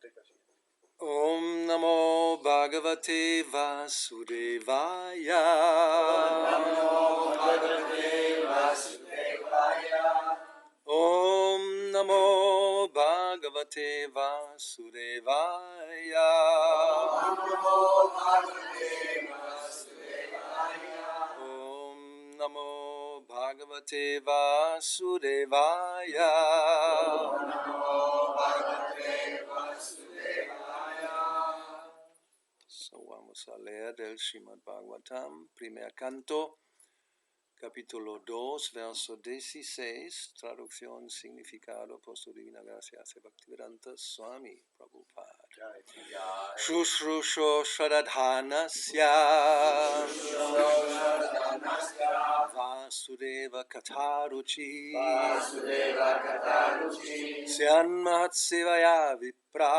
Om Namo Bhagavate Vasudevaya. Om Namo Bhagavate Vasudevaya. Om Namo Bhagavate Vasudevaya. So vamos a leer del Srimad Bhagavatam, primer canto, capítulo 2, verso 16, traducción, significado por su divina gracia, Bhaktivedanta Swami Prabhupada. Shushrusho Shradhanasya Vasudeva Kataruchi Syanmahatsevaya Vipra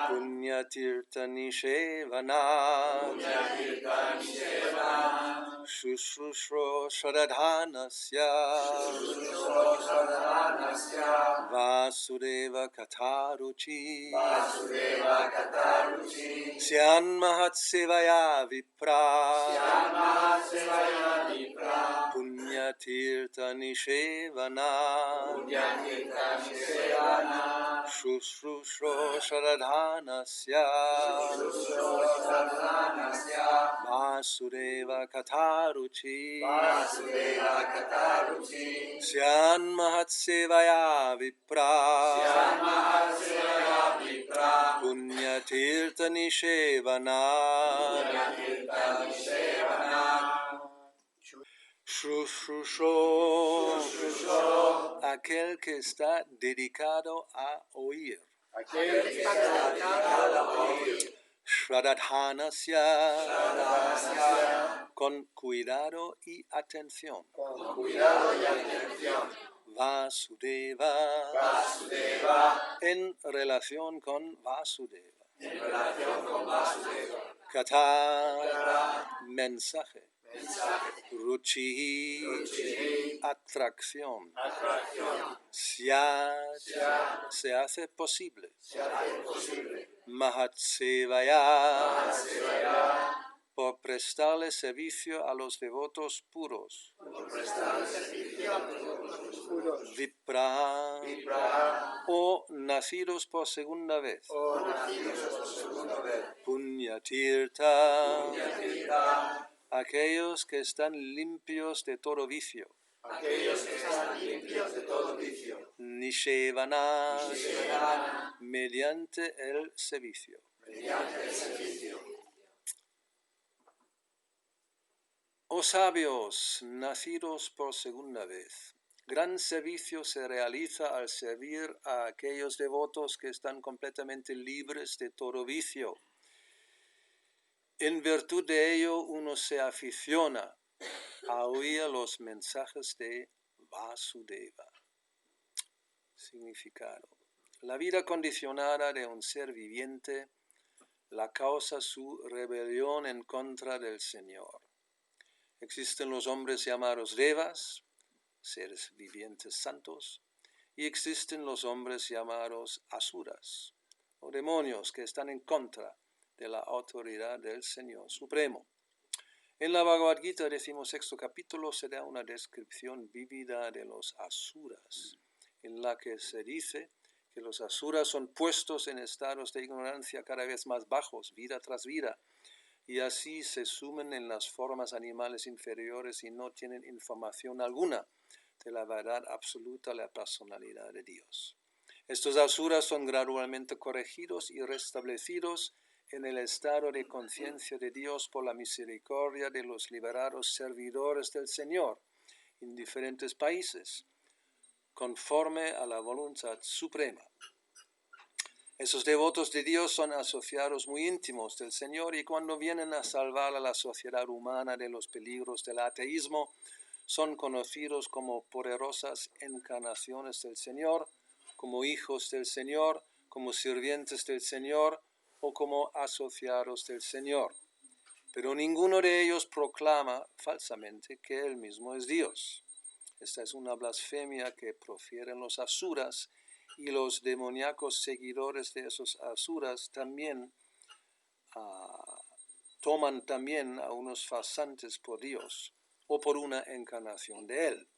Punyatirtha Nishevana Shushrusho Shradhanasya Vasudeva Kataruchi Syanmahatsevaya Vipra Punyatirtha Nishevana Shushrusho Shradhanasya Vasudeva Kataruchi Syanmahatsevaya Vipra Punyatirtha Nishevana Shushrusho, aquel que está dedicado a oír. Shradhanasya, con cuidado y atención. Vasudeva, en relación con Vasudeva. Kata, mensaje. Ruchi, atracción. Syat, se hace posible. Mahatsevaya, por prestarle servicio a los devotos puros. Vipra, o nacidos por segunda vez. Punyatirtha, aquellos que están limpios de todo vicio. Nishevana, mediante el servicio. Oh sabios, nacidos por segunda vez, gran servicio se realiza al servir a aquellos devotos que están completamente libres de todo vicio. En virtud de ello, uno se aficiona a oír los mensajes de Vasudeva. Significado. La vida condicionada de un ser viviente la causa su rebelión en contra del Señor. Existen los hombres llamados devas, seres vivientes santos, y existen los hombres llamados asuras, o demonios que están en contra de la autoridad del Señor Supremo. En la Bhagavad Gita, 16º capítulo, se da una descripción vívida de los asuras, en la que se dice que los asuras son puestos en estados de ignorancia cada vez más bajos, vida tras vida, y así se sumen en las formas animales inferiores y no tienen información alguna de la verdad absoluta de la personalidad de Dios. Estos asuras son gradualmente corregidos y restablecidos en el estado de conciencia de Dios por la misericordia de los liberados servidores del Señor en diferentes países, conforme a la voluntad suprema. Esos devotos de Dios son asociados muy íntimos del Señor y cuando vienen a salvar a la sociedad humana de los peligros del ateísmo, son conocidos como poderosas encarnaciones del Señor, como hijos del Señor, como sirvientes del Señor o como asociados del Señor. Pero ninguno de ellos proclama falsamente que Él mismo es Dios. Esta es una blasfemia que profieren los asuras y los demoníacos seguidores de esos asuras también toman también a unos farsantes por Dios o por una encarnación de Él.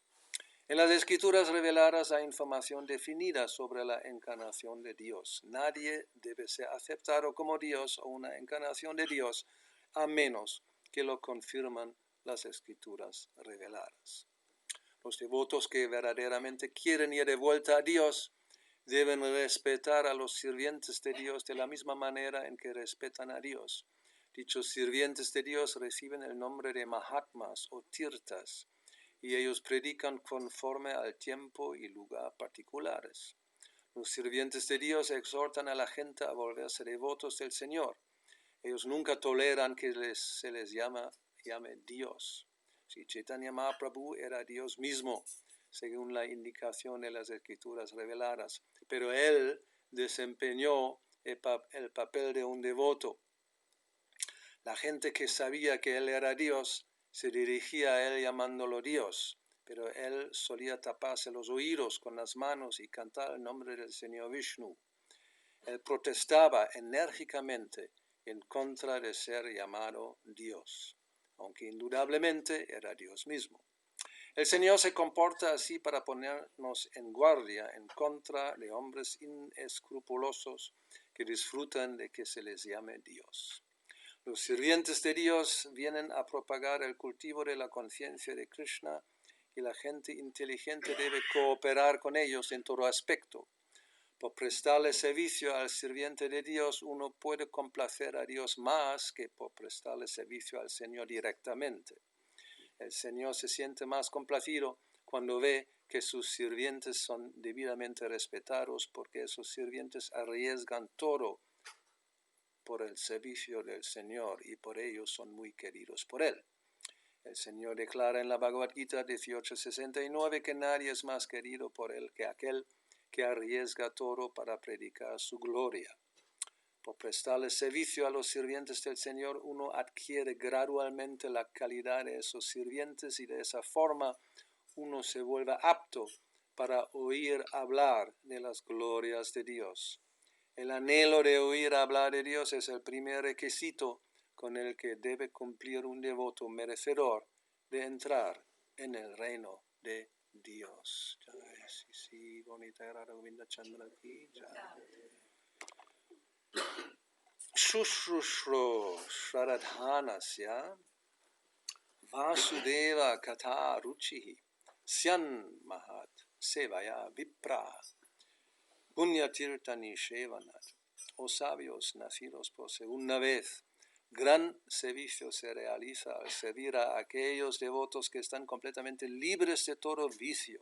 En las Escrituras reveladas hay información definida sobre la encarnación de Dios. Nadie debe ser aceptado como Dios o una encarnación de Dios a menos que lo confirman las Escrituras reveladas. Los devotos que verdaderamente quieren ir de vuelta a Dios deben respetar a los sirvientes de Dios de la misma manera en que respetan a Dios. Dichos sirvientes de Dios reciben el nombre de Mahatmas o Tirthas, y ellos predican conforme al tiempo y lugar particulares. Los sirvientes de Dios exhortan a la gente a volverse devotos del Señor. Ellos nunca toleran que se les llame Dios. Si Chaitanya Mahaprabhu era Dios mismo, según la indicación de las Escrituras reveladas, pero él desempeñó el papel de un devoto. La gente que sabía que él era Dios se dirigía a él llamándolo Dios, pero él solía taparse los oídos con las manos y cantar el nombre del Señor Vishnu. Él protestaba enérgicamente en contra de ser llamado Dios, aunque indudablemente era Dios mismo. El Señor se comporta así para ponernos en guardia en contra de hombres inescrupulosos que disfrutan de que se les llame Dios. Los sirvientes de Dios vienen a propagar el cultivo de la conciencia de Krishna y la gente inteligente debe cooperar con ellos en todo aspecto. Por prestarle servicio al sirviente de Dios, uno puede complacer a Dios más que por prestarle servicio al Señor directamente. El Señor se siente más complacido cuando ve que sus sirvientes son debidamente respetados, porque esos sirvientes arriesgan todo por el servicio del Señor y por ello son muy queridos por Él. El Señor declara en la Bhagavad Gita 18:69 que nadie es más querido por Él que aquel que arriesga todo para predicar su gloria. Por prestarle servicio a los sirvientes del Señor, uno adquiere gradualmente la calidad de esos sirvientes y de esa forma uno se vuelve apto para oír hablar de las glorias de Dios. El anhelo de oír hablar de Dios es el primer requisito con el que debe cumplir un devoto merecedor de entrar en el reino de Dios. Shushrusro Shradhanasya Vasudeva Katha Ruchihi Syan Mahat Sevaya Vipra Punyatirtani Shevanat. Oh sabios nacidos por segunda vez, gran servicio se realiza al servir a aquellos devotos que están completamente libres de todo vicio.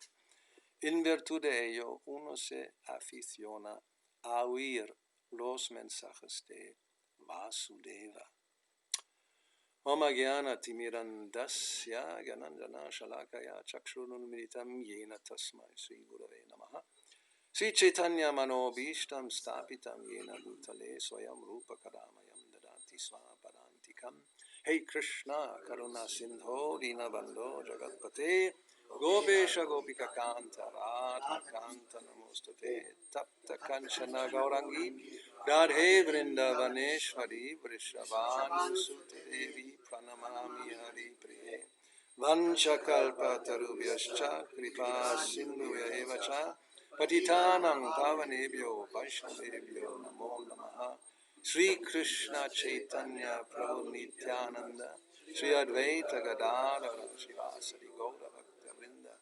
En virtud de ello, uno se aficiona a oír los mensajes de Vasudeva. Mama Gyana Timirandasya Gyananjana Shalakaya Chakshurunmilitam Yena Tasmai Sri Gurave Namaha. Sri Chaitanya Manobhishtam Stapitam Yena Bhutale Swayam Rupa Karamayam Dadati Swapadantikam. Hey Krishna Karuna Sindho Dinabandho Jagatpate Gopesha Gopika Kanta Radha Kanta Namostate Tapta Kanchana Gaurangi Radhe Vrindavaneshwari Vrishabhanu Sute Devi Pranamami Hari Priye Vanchakalpa Tarubhyascha Kripa Sindhuya Evacha Patitanam Pavanebhyo Vaishnavebhyo Namo Namaha. Sri Krishna Chaitanya Prabhu Nityananda Sri Advaita Gadadhara Shivasari Gaura Bhakta Vrinda.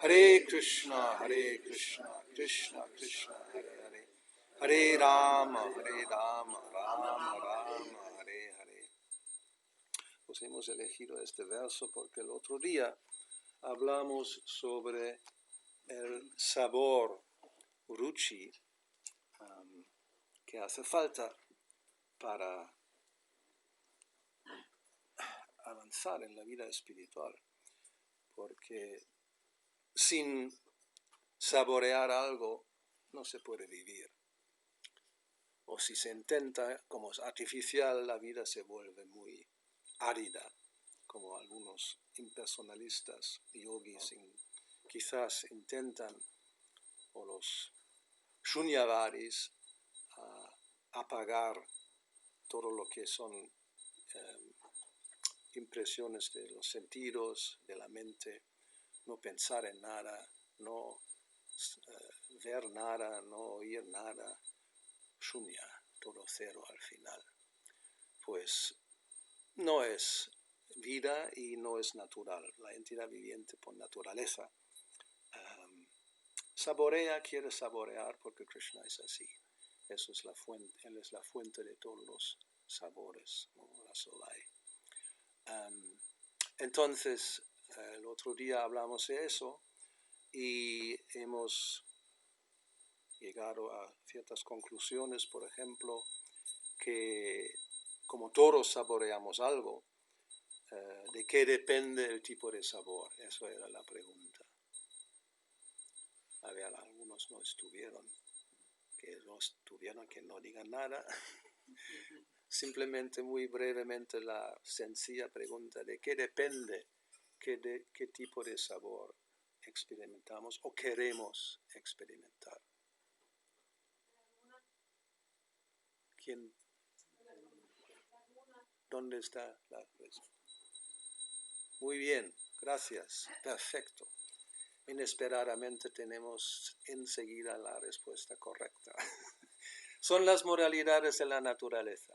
Hare Krishna Krishna Krishna Hare Hare, Hare Rama Rama Rama Hare Hare. Pues hemos elegido este verso porque el otro día hablamos sobre el sabor ruchi que hace falta para avanzar en la vida espiritual, porque sin saborear algo no se puede vivir, o si se intenta, como es artificial, la vida se vuelve muy árida, como algunos impersonalistas, yogis, quizás intentan, o los shunyavadis, apagar todo lo que son impresiones de los sentidos, de la mente, no pensar en nada, no ver nada, no oír nada, shunya, todo cero al final. Pues no es vida y no es natural. La entidad viviente por naturaleza saborea, quiere saborear porque Krishna es así. Eso es la fuente, él es la fuente de todos los sabores, ¿no? La Solai. Entonces, el otro día hablamos de eso y hemos llegado a ciertas conclusiones, por ejemplo, que como todos saboreamos algo, ¿de qué depende el tipo de sabor? Eso era la pregunta. A ver, algunos no estuvieron, que no digan nada. Simplemente muy brevemente la sencilla pregunta, ¿de qué depende qué tipo de sabor experimentamos o queremos experimentar? ¿Quién? ¿Dónde está la respuesta? Muy bien, gracias, perfecto. Inesperadamente tenemos enseguida la respuesta correcta. Son las modalidades de la naturaleza.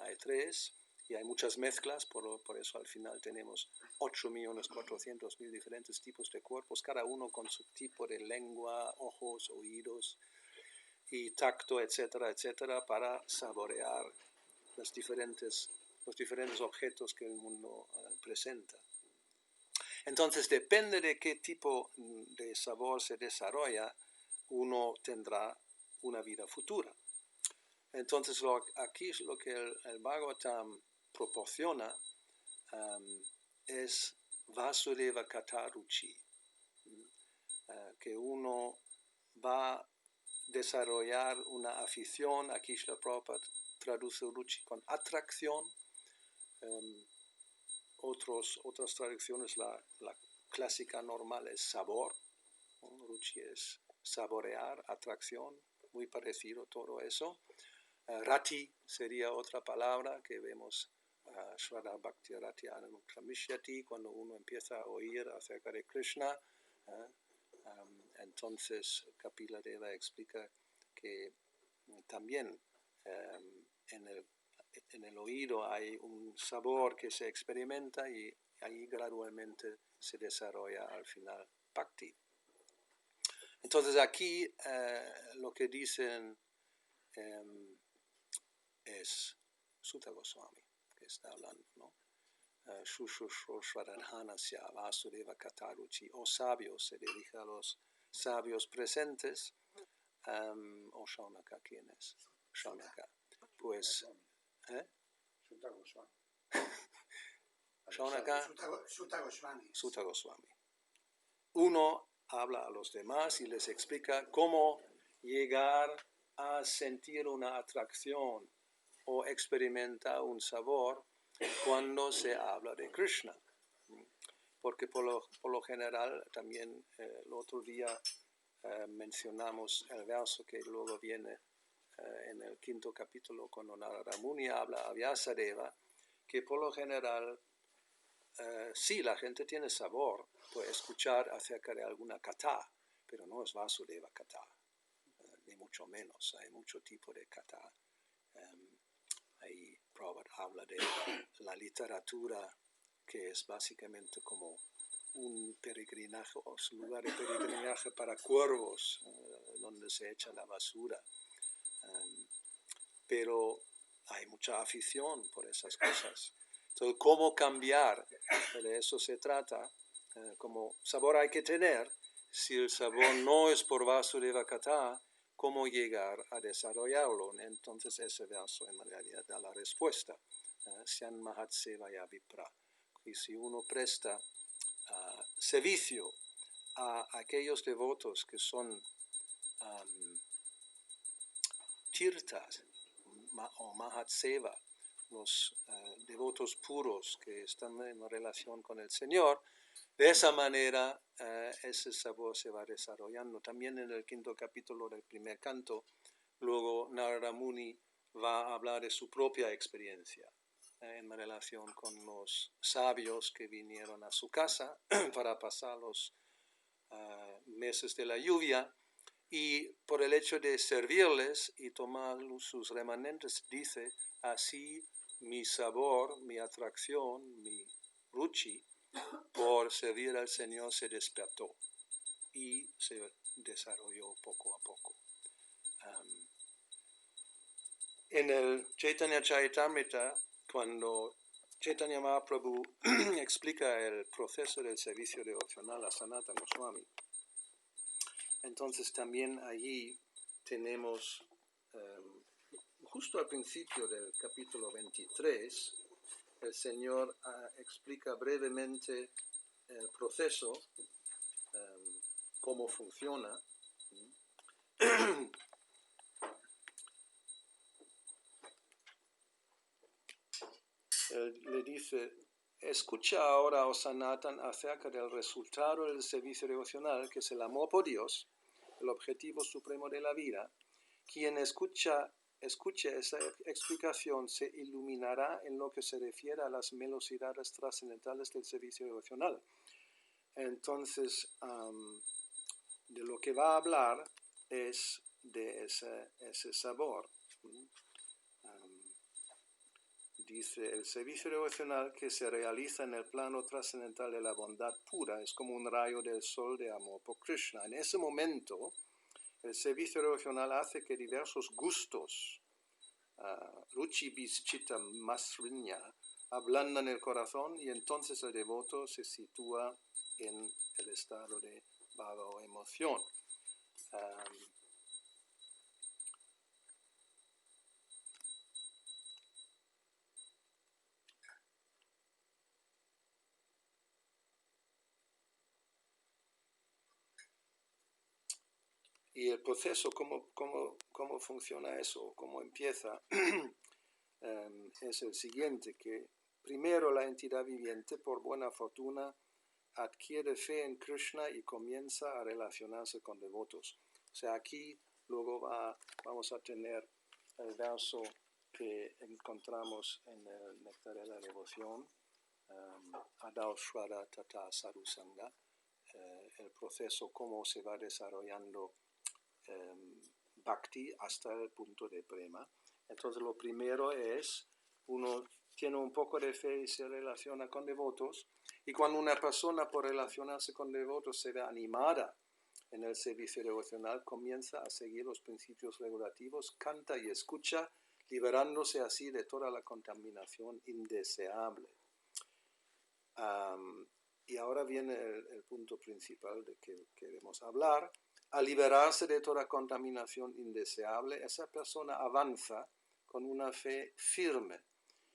Hay 3 y hay muchas mezclas, por eso al final tenemos 8.400.000 diferentes tipos de cuerpos, cada uno con su tipo de lengua, ojos, oídos y tacto, etcétera, etcétera, para saborear los diferentes objetos que el mundo presenta. Entonces, depende de qué tipo de sabor se desarrolla, uno tendrá una vida futura. Entonces, aquí es lo que el Bhagavatam proporciona, es Vasudeva Kata Ruchi, que uno va a desarrollar una afición. Aquí Srila Prabhupada traduce Ruchi con atracción. Otras traducciones, la clásica normal es sabor, ¿no? Ruchi es saborear, atracción, muy parecido todo eso. Rati sería otra palabra que vemos, Shraddha Bhakti Rati Anukramishati, cuando uno empieza a oír acerca de Krishna. Entonces Kapila Deva explica que también en el oído hay un sabor que se experimenta y ahí gradualmente se desarrolla al final Bhakti. Entonces aquí lo que dicen es Sutta Goswami, que está hablando, ¿no? Shushushro Shradhanasya Vasudeva Kataruchi, o sabios, se dirige a los sabios presentes. O Shaunaka, ¿quién es? Shaunaka. Pues, Sutta Goswami. Shaunaka, Sutta Goswami. Uno habla a los demás y les explica cómo llegar a sentir una atracción o experimentar un sabor cuando se habla de Krishna. Porque por lo general también el otro día mencionamos el verso que luego viene en el 5º capítulo cuando Narada Muni habla a Vyasadeva, que por lo general sí, la gente tiene sabor por escuchar acerca de alguna kata, pero no es Vasudeva kata, ni mucho menos. Hay mucho tipo de kata. Ahí Prabhupada habla de la literatura, que es básicamente como un peregrinaje, o un lugar de peregrinaje para cuervos, donde se echa la basura. Pero hay mucha afición por esas cosas. Entonces, ¿cómo cambiar? De eso se trata. Como sabor hay que tener. Si el sabor no es por Vasudeva Kata, ¿cómo llegar a desarrollarlo? Entonces ese verso en realidad da la respuesta. Syan Mahat Sevaya Vipra. Y si uno presta servicio a aquellos devotos que son tirtas o Mahat Seva, los devotos puros que están en relación con el Señor, De esa manera, ese sabor se va desarrollando. También en el 5º capítulo del primer canto, luego Narada Muni va a hablar de su propia experiencia en relación con los sabios que vinieron a su casa para pasar los meses de la lluvia, y por el hecho de servirles y tomar sus remanentes, dice, así mi sabor, mi atracción, mi ruchi por servir al Señor se despertó y se desarrolló poco a poco. En el Chaitanya Charitamrita, cuando Chaitanya Mahaprabhu explica el proceso del servicio devocional a Sanatana Goswami, entonces también allí tenemos, justo al principio del capítulo 23, el Señor explica brevemente el proceso, cómo funciona. Él le dice, escucha ahora, oh Sanatan, acerca del resultado del servicio devocional, que es el amor por Dios, el objetivo supremo de la vida. Quien escuche esa explicación se iluminará en lo que se refiere a las velocidades trascendentales del servicio devocional. Entonces, de lo que va a hablar es de ese sabor. Dice, el servicio devocional que se realiza en el plano trascendental de la bondad pura es como un rayo del sol de amor por Krishna. En ese momento, el servicio devocional hace que diversos gustos, ruchi bischita masrinya, ablandan el corazón, y entonces el devoto se sitúa en el estado de bhava o emoción. Y el proceso, cómo funciona eso, cómo empieza, es el siguiente, que primero la entidad viviente, por buena fortuna, adquiere fe en Krishna y comienza a relacionarse con devotos. O sea, aquí luego vamos a tener el verso que encontramos en el Néctar de la Devoción, Adaushvara Tata Sarusanga, el proceso, cómo se va desarrollando Bhakti hasta el punto de prema. Entonces lo primero es, uno tiene un poco de fe y se relaciona con devotos, y cuando una persona por relacionarse con devotos se ve animada en el servicio devocional, comienza a seguir los principios regulativos, canta y escucha, liberándose así de toda la contaminación indeseable. Y ahora viene el punto principal de que queremos hablar. Al liberarse de toda contaminación indeseable, esa persona avanza con una fe firme,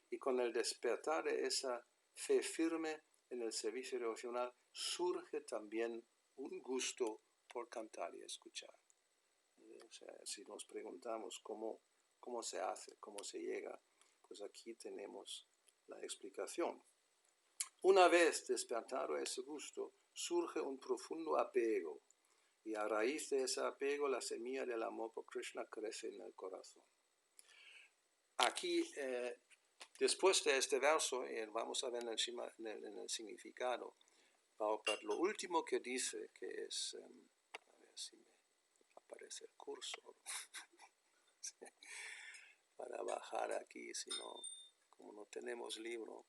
y con el despertar de esa fe firme en el servicio devocional surge también un gusto por cantar y escuchar. O sea, si nos preguntamos cómo se hace, cómo se llega, pues aquí tenemos la explicación. Una vez despertado ese gusto, surge un profundo apego, y a raíz de ese apego la semilla del amor por Krishna crece en el corazón. Aquí, después de este verso, vamos a ver en el significado, lo último que dice, que es, a ver si me aparece el cursor, para bajar aquí, si no, como no tenemos libro,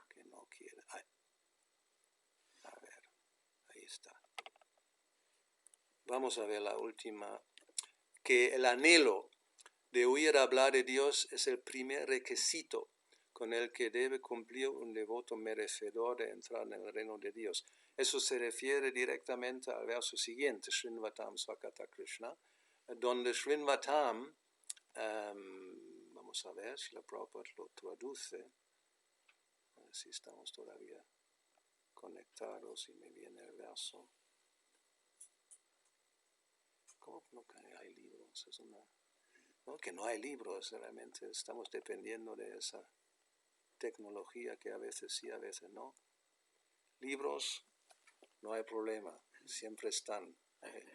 que no quiere. A ver, ahí está. Vamos a ver la última, que el anhelo de oír hablar de Dios es el primer requisito con el que debe cumplir un devoto merecedor de entrar en el reino de Dios. Eso se refiere directamente al verso siguiente, Srinvatam Swakata Krishna, donde Srinvatam, vamos a ver si la Prabhupada lo traduce, a ver si estamos todavía conectados y me viene el verso. ¿Cómo no hay libros? No, que no hay libros, realmente estamos dependiendo de esa tecnología que a veces sí, a veces no. Libros, no hay problema, siempre están,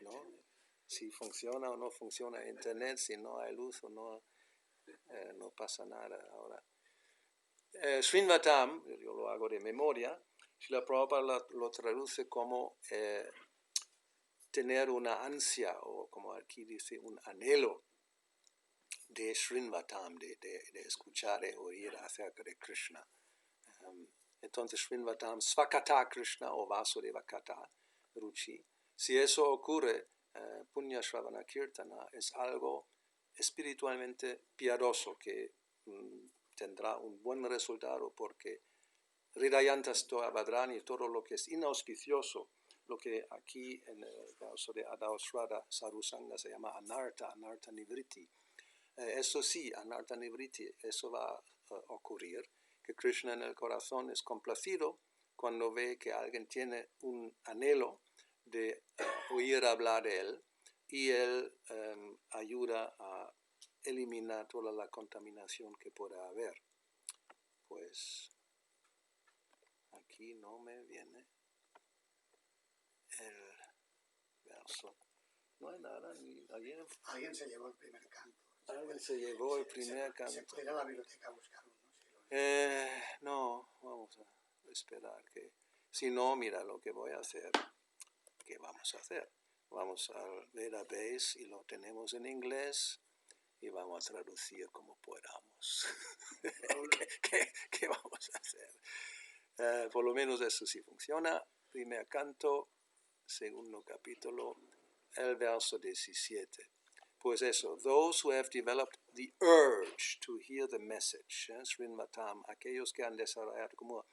¿no? Si funciona o no funciona Internet, si no hay luz o no, no pasa nada ahora. Srinvatam, yo lo hago de memoria, Srila Prabhupada lo traduce como tener una ansia, o como aquí dice, un anhelo de Srinvatam, de escuchar, de oír acerca de Krishna. Entonces Srinvatam, Svakata Krishna o Vasudeva Kata, Ruchi. Si eso ocurre, Punya Shravana Kirtana es algo espiritualmente piadoso que tendrá un buen resultado, porque Hridayantas Toa Badrani, todo lo que es inauspicioso, lo que aquí en el caso de Adausrada Sarusanga se llama Anarta Nivriti. Eso sí, Anarta Nivriti, eso va a ocurrir, que Krishna en el corazón es complacido cuando ve que alguien tiene un anhelo de oír hablar de él, y él ayuda a eliminar toda la contaminación que pueda haber. Pues aquí no me viene el verso. No hay nada, ni ayer. Alguien se llevó el primer canto. Alguien se llevó el primer canto. Se puede ir a la biblioteca a buscar uno. No, vamos a esperar que. Si no, mira lo que voy a hacer. ¿Qué vamos a hacer? Vamos al database y lo tenemos en inglés y vamos a traducir como podamos. ¿Qué vamos a hacer? Por lo menos eso sí funciona. Primer canto, segundo capítulo, el verso 17. Pues eso, those who have developed the urge to hear the message, Srinvatam, aquellos que han desarrollado como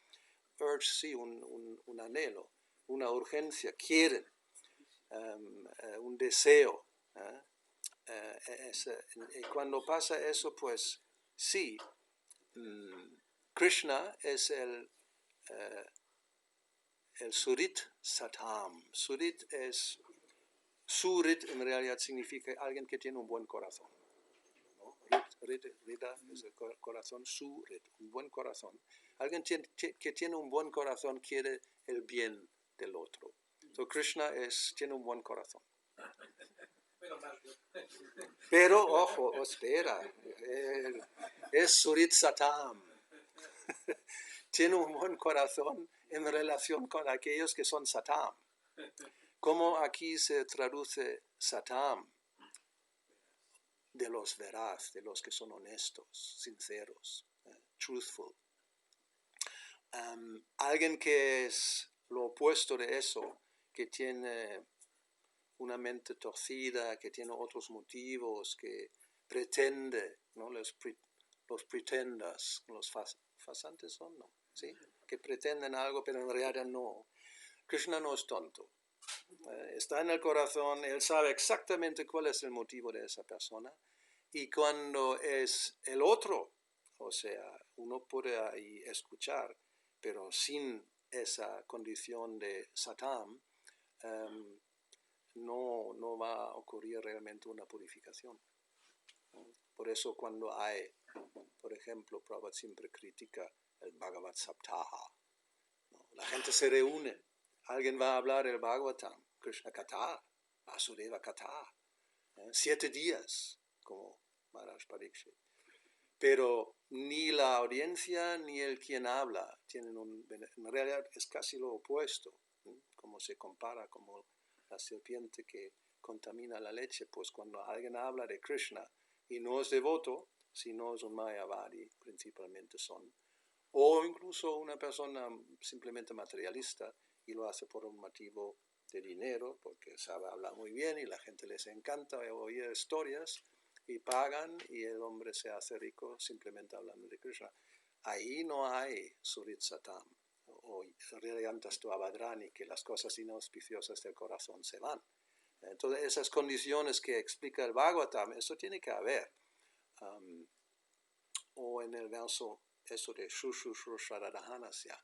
urge, sí, un anhelo, una urgencia, quieren, un deseo. Y cuando pasa eso, pues sí, Krishna es el Surit Satam. Surit en realidad significa alguien que tiene un buen corazón, ¿no? Rita es el corazón, Surit, un buen corazón. Alguien que tiene un buen corazón quiere el bien del otro. So Krishna tiene un buen corazón. Pero, ojo, espera, es Surit Satam. Tiene un buen corazón en relación con aquellos que son Satam. ¿Cómo aquí se traduce Satam? De los veraz, de los que son honestos, sinceros, truthful. Alguien que es lo opuesto de eso, que tiene una mente torcida, que tiene otros motivos, que pretende, ¿no? Los pretenders, los fasantes son, ¿no? ¿Sí? Que pretenden algo, pero en realidad no. Krishna no es tonto. Está en el corazón, él sabe exactamente cuál es el motivo de esa persona, y cuando es el otro, o sea, uno puede ahí escuchar, pero sin esa condición de Satam, no va a ocurrir realmente una purificación. Por eso cuando hay, por ejemplo, Prabhupada siempre critica el Bhagavad Saptaha, ¿no? La gente se reúne, alguien va a hablar el Bhagavatam, Krishna Kata, Vasudeva Kata, 7 días, como Maharaj Pariksit. Pero ni la audiencia ni el quien habla tienen en realidad es casi lo opuesto, como se compara como la serpiente que contamina la leche. Pues cuando alguien habla de Krishna y no es devoto, sino es un Mayavadi, principalmente son, o incluso una persona simplemente materialista y lo hace por un motivo de dinero, porque sabe hablar muy bien y la gente les encanta oír historias y pagan y el hombre se hace rico simplemente hablando de Krishna. Ahí no hay Surit Satam o Hridayantas Toa Badrani, que las cosas inauspiciosas del corazón se van. Entonces esas condiciones que explica el Bhagavatam, eso tiene que haber. O en el verso eso de Shushu Shradhanasya,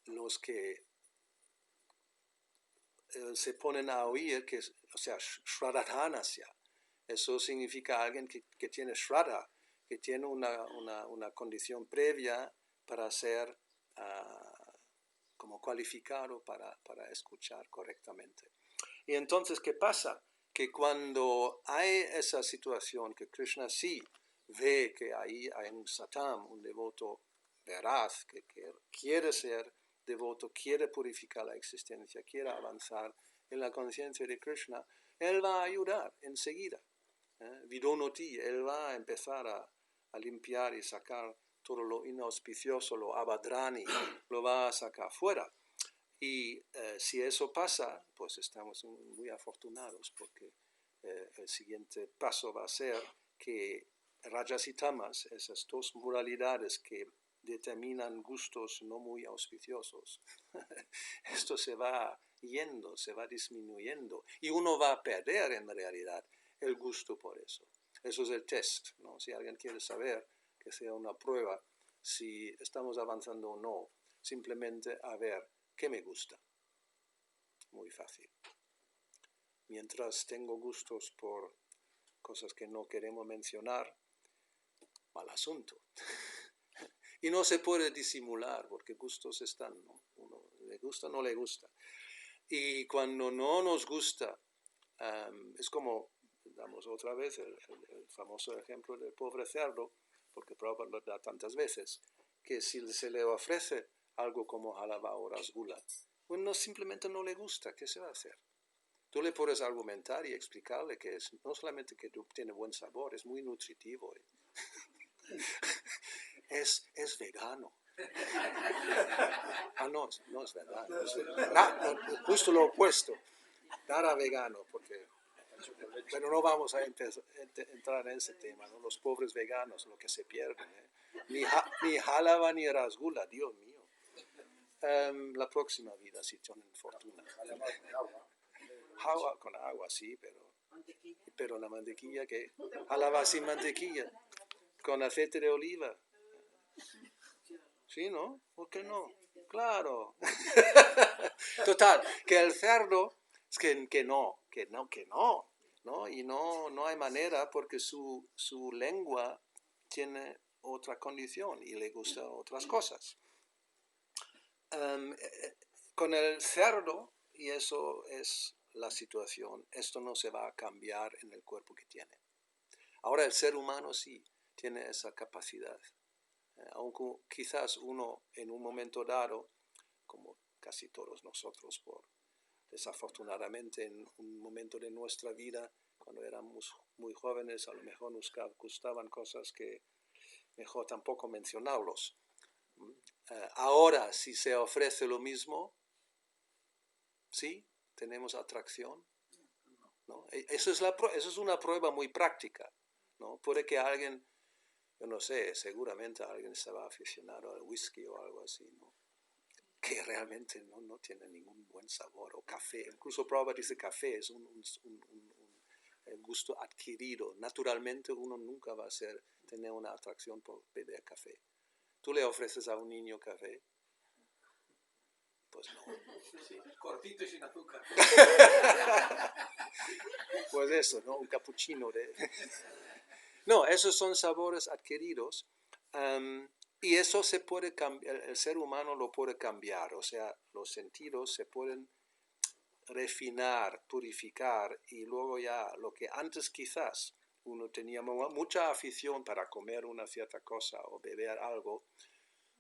los que se ponen a oír, o sea, Shradhanasya, eso significa alguien que tiene Shraddha, que tiene una condición previa para ser como cualificado para escuchar correctamente. Y entonces, ¿qué pasa? Que cuando hay esa situación que Krishna sí ve que ahí hay un Satán, un devoto veraz, que quiere ser devoto, quiere purificar la existencia, quiere avanzar en la conciencia de Krishna, él va a ayudar enseguida. Vidonoti, él va a empezar a limpiar y sacar todo lo inauspicioso, lo abadrani, lo va a sacar fuera. Y si eso pasa, pues estamos muy afortunados porque el siguiente paso va a ser que rajas y tamas, esas dos moralidades que determinan gustos no muy auspiciosos, esto se va yendo, se va disminuyendo y uno va a perder en realidad el gusto por eso. Eso es el test, ¿no? Si alguien quiere saber, que sea una prueba si estamos avanzando o no, simplemente a ver qué me gusta. Muy fácil. Mientras tengo gustos por cosas que no queremos mencionar, mal asunto. Y no se puede disimular porque gustos están, ¿no? Uno le gusta o no le gusta. Y cuando no nos gusta, es como, damos otra vez el famoso ejemplo del pobre cerdo, porque Prabhupada lo da tantas veces, que si se le ofrece algo como halava o rasgula, bueno, simplemente no le gusta, ¿qué se va a hacer? Tú le puedes argumentar y explicarle que es no solamente que tiene buen sabor, es muy nutritivo, es vegano. No, no es verdad. Justo lo opuesto. Nada vegano, porque... Pero no vamos a entrar en ese tema, ¿no? Los pobres veganos, lo que se pierden. Ni halava ni rasgula, Dios mío. La próxima vida, si tienen fortuna. Agua con agua, sí, pero la mantequilla, que halava sin mantequilla, con aceite de oliva. ¿Sí, no? ¿Por qué no? Claro. Total, que el cerdo, es que no, ¿no? Y no hay manera porque su lengua tiene otra condición y le gustan otras cosas. Con el cerdo, y eso es la situación, esto no se va a cambiar en el cuerpo que tiene. Ahora el ser humano sí tiene esa capacidad. Aunque quizás uno en un momento dado, como casi todos nosotros, desafortunadamente en un momento de nuestra vida, cuando éramos muy jóvenes, a lo mejor nos gustaban cosas que mejor tampoco mencionarlos. Ahora, si se ofrece lo mismo, ¿sí? ¿Tenemos atracción? ¿No? Eso es una prueba muy práctica, ¿no? Puede que alguien, yo no sé, seguramente alguien estaba aficionado al whisky o algo así, ¿no? Que realmente no tiene ningún buen sabor, o café. Incluso Prabhupada dice café es un gusto adquirido. Naturalmente uno nunca va a tener una atracción por beber café. Tú le ofreces a un niño café, pues no. Sí, cortito y sin azúcar. Pues eso, ¿no? Un cappuccino. No, esos son sabores adquiridos. Y eso se puede cambiar, el ser humano lo puede cambiar, o sea, los sentidos se pueden refinar, purificar, y luego ya lo que antes quizás uno tenía mucha afición para comer una cierta cosa o beber algo,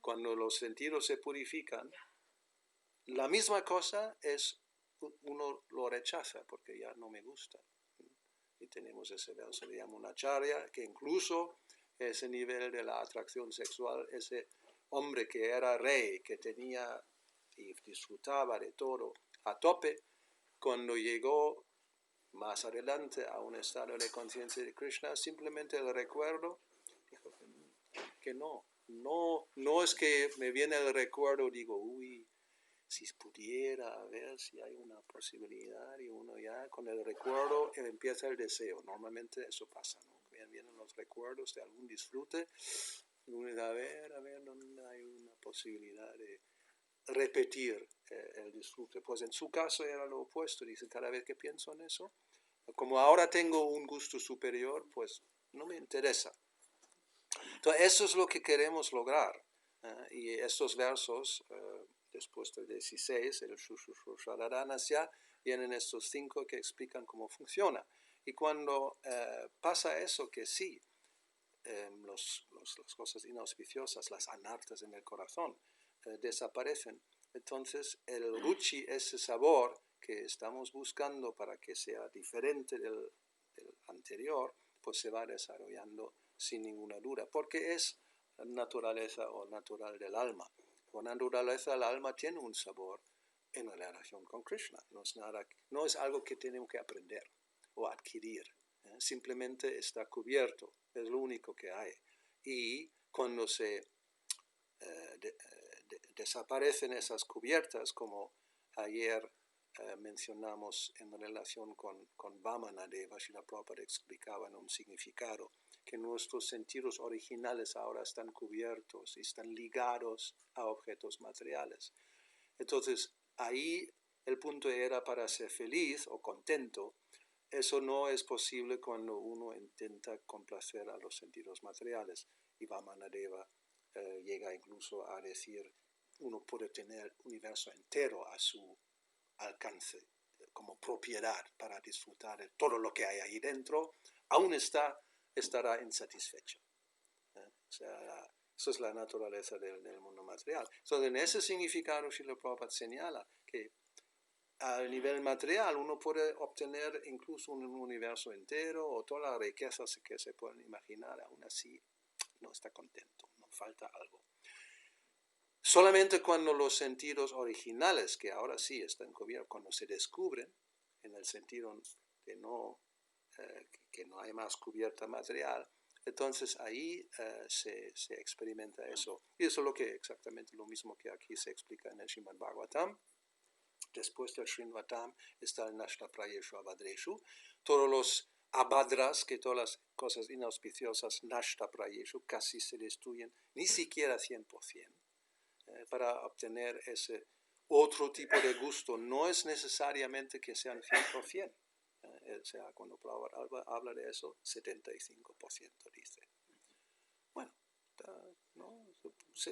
cuando los sentidos se purifican, la misma cosa uno lo rechaza porque ya no me gusta. Y tenemos ese verso, le llama una acharya, que incluso ese nivel de la atracción sexual, ese hombre que era rey, que tenía y disfrutaba de todo a tope, cuando llegó más adelante a un estado de conciencia de Krishna, simplemente el recuerdo, dijo que no es que me viene el recuerdo, digo, uy, si pudiera, a ver si hay una posibilidad, y uno ya con el recuerdo empieza el deseo. Normalmente eso pasa, ¿no? Vienen los recuerdos de algún disfrute, y uno dice, a ver, ¿dónde hay una posibilidad de repetir el disfrute? Pues en su caso era lo opuesto, dice, cada vez que pienso en eso, como ahora tengo un gusto superior, pues no me interesa. Entonces, eso es lo que queremos lograr. Y estos versos, después del 16, el Shushushararanasya, vienen estos 5 que explican cómo funciona. Y cuando pasa eso, que sí, las cosas inauspiciosas, las anartas en el corazón, desaparecen. Entonces, el ruchi, ese sabor que estamos buscando para que sea diferente del anterior, pues se va desarrollando sin ninguna duda, porque es naturaleza o natural del alma. La naturaleza del alma tiene un sabor en relación con Krishna. No es algo que tenemos que aprender o adquirir. Simplemente está cubierto, es lo único que hay. Y cuando se desaparecen esas cubiertas, como ayer mencionamos en relación con Vamanadeva, Srila Prabhupada explicaba en un significado que nuestros sentidos originales ahora están cubiertos y están ligados a objetos materiales. Entonces, ahí el punto era para ser feliz o contento. Eso no es posible cuando uno intenta complacer a los sentidos materiales. Y Vamanadeva llega incluso a decir, uno puede tener el universo entero a su alcance como propiedad para disfrutar de todo lo que hay ahí dentro, aún estará insatisfecho. O sea, eso es la naturaleza del mundo material. Entonces, en ese significado, Srila Prabhupada señala que al nivel material uno puede obtener incluso un universo entero o todas las riquezas que se pueden imaginar, aún así no está contento, no falta algo. Solamente cuando los sentidos originales, que ahora sí están cubiertos, cuando se descubren, en el sentido de que no hay más cubierta material, entonces ahí se experimenta eso. Y eso es exactamente lo mismo que aquí se explica en el Srimad Bhagavatam. Después del Srinvatam está el Nashtaprayeshu Abhadreshu. Todos los abhadras, que todas las cosas inauspiciosas, Nashtaprayeshu, casi se destruyen, ni siquiera 100%. Para obtener ese otro tipo de gusto, no es necesariamente que sean 100%. O sea, cuando Prabhupada habla de eso, 75% dice. Bueno, ¿no?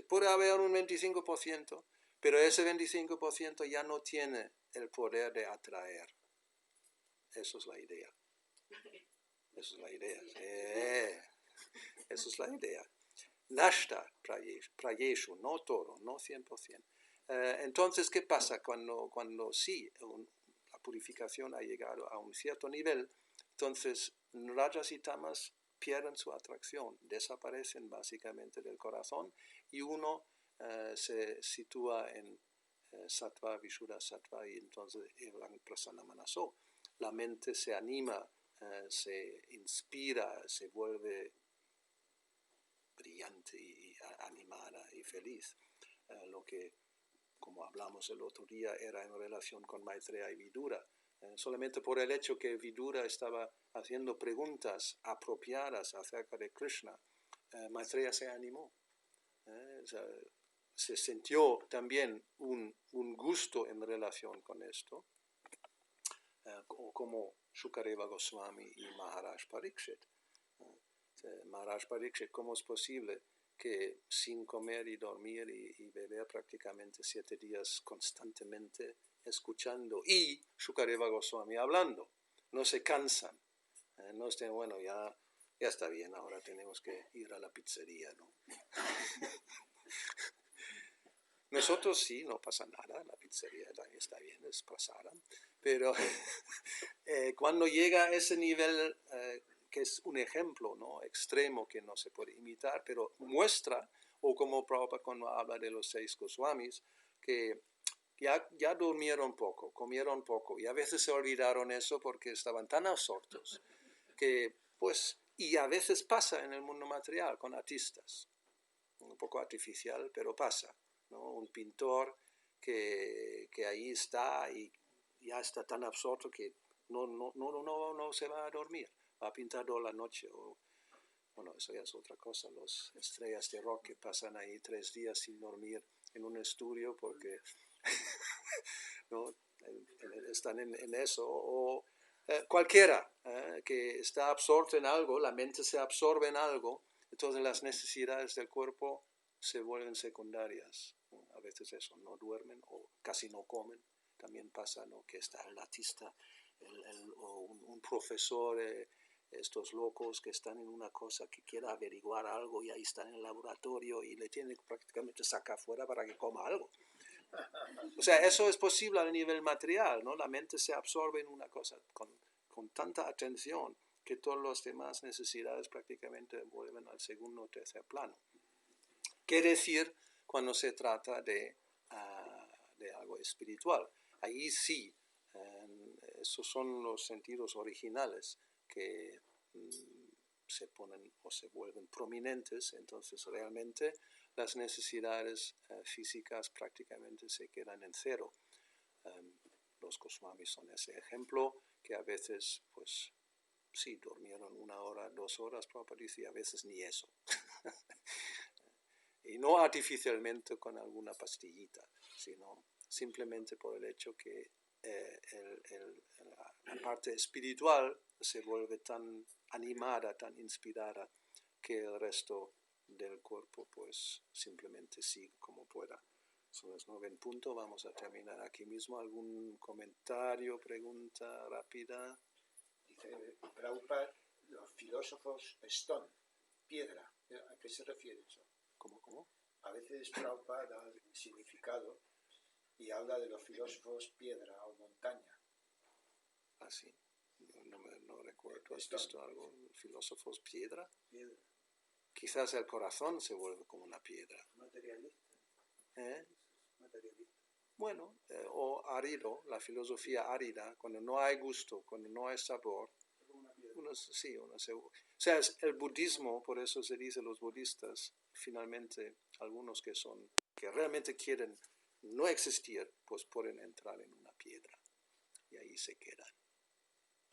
Puede haber un 25%, pero ese 25% ya no tiene el poder de atraer. Eso es la idea. Eso es la idea. Eso es la idea. Nashta prayeshu, no todo, no 100%. Entonces, ¿qué pasa cuando sí la purificación ha llegado a un cierto nivel? Entonces, rajas y tamas pierden su atracción, desaparecen básicamente del corazón y uno se sitúa en sattva, vishuddha sattva, y entonces evan prasana manaso. La mente se anima, se inspira, se vuelve brillante y animada y feliz. Lo que, como hablamos el otro día, era en relación con Maitreya y Vidura. Solamente por el hecho que Vidura estaba haciendo preguntas apropiadas acerca de Krishna, Maitreya se animó. O sea, se sintió también un gusto en relación con esto, como Shukadeva Goswami y Maharaj Pariksit. Maharaj Pariksit, ¿cómo es posible que sin comer y dormir y beber prácticamente 7 días constantemente escuchando y Shukadeva Goswami hablando? No se cansan, no estén, bueno, ya está bien, ahora tenemos que ir a la pizzería, ¿no? Nosotros sí, no pasa nada, la pizzería también está bien, es pasada, pero cuando llega a ese nivel, que es un ejemplo, ¿no?, extremo que no se puede imitar, pero muestra, o como Prabhupada cuando habla de los 6 Goswamis, que ya durmieron poco, comieron poco, y a veces se olvidaron eso porque estaban tan absortos, que pues, y a veces pasa en el mundo material con artistas, un poco artificial, pero pasa, ¿no? Un pintor que ahí está y ya está tan absorto que no se va a dormir, va a pintar toda la noche. Bueno, eso ya es otra cosa, las estrellas de rock que pasan ahí 3 días sin dormir en un estudio porque ¿no? Están en eso, o cualquiera que está absorto en algo, la mente se absorbe en algo, Entonces las necesidades del cuerpo se vuelven secundarias. A veces eso, no duermen o casi no comen. También pasa, ¿no?, que está el artista o un profesor, estos locos que están en una cosa que quiera averiguar algo y ahí están en el laboratorio y le tienen que prácticamente sacar fuera para que coma algo. O sea, eso es posible a nivel material, ¿no? La mente se absorbe en una cosa con tanta atención que todas las demás necesidades prácticamente vuelven al segundo o tercer plano. ¿Qué decir cuando se trata de algo espiritual? Ahí sí, esos son los sentidos originales que se ponen o se vuelven prominentes, entonces realmente las necesidades físicas prácticamente se quedan en cero. Los Goswamis son ese ejemplo, que a veces, pues, sí, durmieron 1 hora, 2 horas, Prabhupada dice, y a veces ni eso. Y no artificialmente con alguna pastillita, sino simplemente por el hecho que la parte espiritual se vuelve tan animada, tan inspirada, que el resto del cuerpo pues simplemente sigue como pueda. Son las 9 en punto, vamos a terminar aquí mismo. ¿Algún comentario, pregunta rápida? Dice Prabhupada, los filósofos stone, piedra, ¿a qué se refiere eso? ¿Cómo? A veces Prabhupada da el significado y habla de los filósofos piedra o montaña. Ah, sí, no recuerdo. ¿Has visto algo? ¿Filósofos piedra? Piedra. Quizás el corazón se vuelve como una piedra. Materialista. Materialista. Bueno, o árido, la filosofía árida, cuando no hay gusto, cuando no hay sabor. O sea, el budismo, por eso se dice los budistas, finalmente, algunos que realmente quieren no existir, pues pueden entrar en una piedra y ahí se quedan.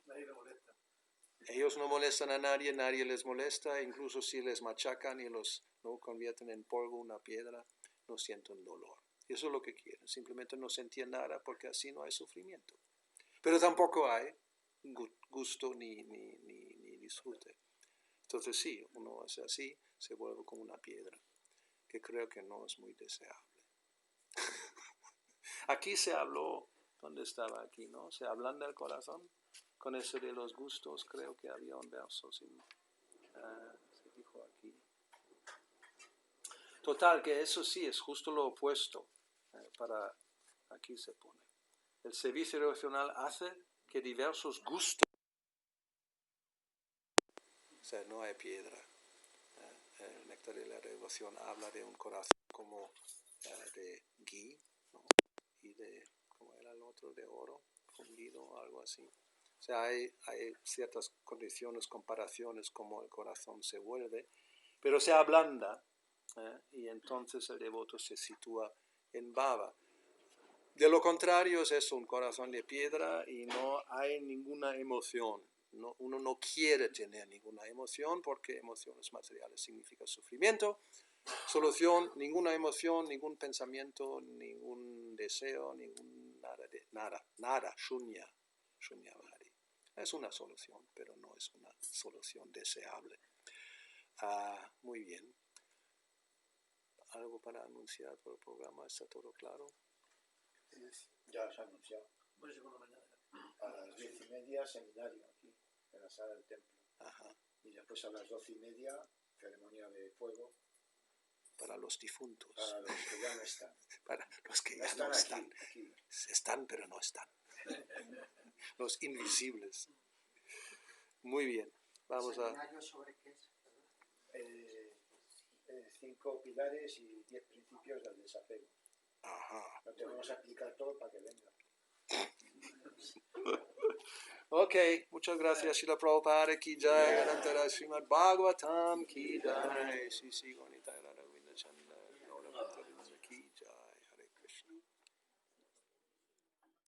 Nadie le molesta. Ellos no molestan a nadie, nadie les molesta, incluso si les machacan y los convierten en polvo, una piedra, no sienten dolor. Y eso es lo que quieren, simplemente no sentir nada porque así no hay sufrimiento. Pero tampoco hay gusto ni disfrute. Entonces sí, uno hace así, se vuelve como una piedra, que creo que no es muy deseable. Aquí se habló, ¿dónde estaba aquí, no? Se hablan del corazón, con eso de los gustos, creo que había un verso, se dijo aquí. Total, que eso sí, es justo lo opuesto, aquí se pone. El servicio devocional hace que diversos gustos, o sea, no hay piedra. El néctar de la devoción habla de un corazón como de ghee, ¿no? Y de, ¿cómo era el otro? De oro fundido o algo así. O sea, hay ciertas condiciones, comparaciones como el corazón se vuelve, pero se ablanda, y entonces el devoto se sitúa en bhava. De lo contrario es eso, un corazón de piedra y no hay ninguna emoción. No, uno no quiere tener ninguna emoción porque emociones materiales significa sufrimiento. Solución, ninguna emoción, ningún pensamiento, ningún deseo, nada, shunya bhari. Es una solución, pero no es una solución deseable. Muy bien. ¿Algo para anunciar por el programa? ¿Está todo claro? Ya os he anunciado. Pues por la mañana. A las 10:30 seminario aquí, en la sala del templo. Ajá. Y después a las 12:30 ceremonia de fuego. Para los difuntos. Para los que ya no están. Para los que ya no están. Aquí. Están, pero no están. Los invisibles. Muy bien. Vamos a... ¿Seminario sobre qué es? 5 pilares y 10 principios del desapego. Ajá. No te vamos a explicar todo para que venga. Ok, muchas gracias. Srila Prabhupada ki jai, Anantara Srimad Bhagavatam ki jai. Sí, bonita.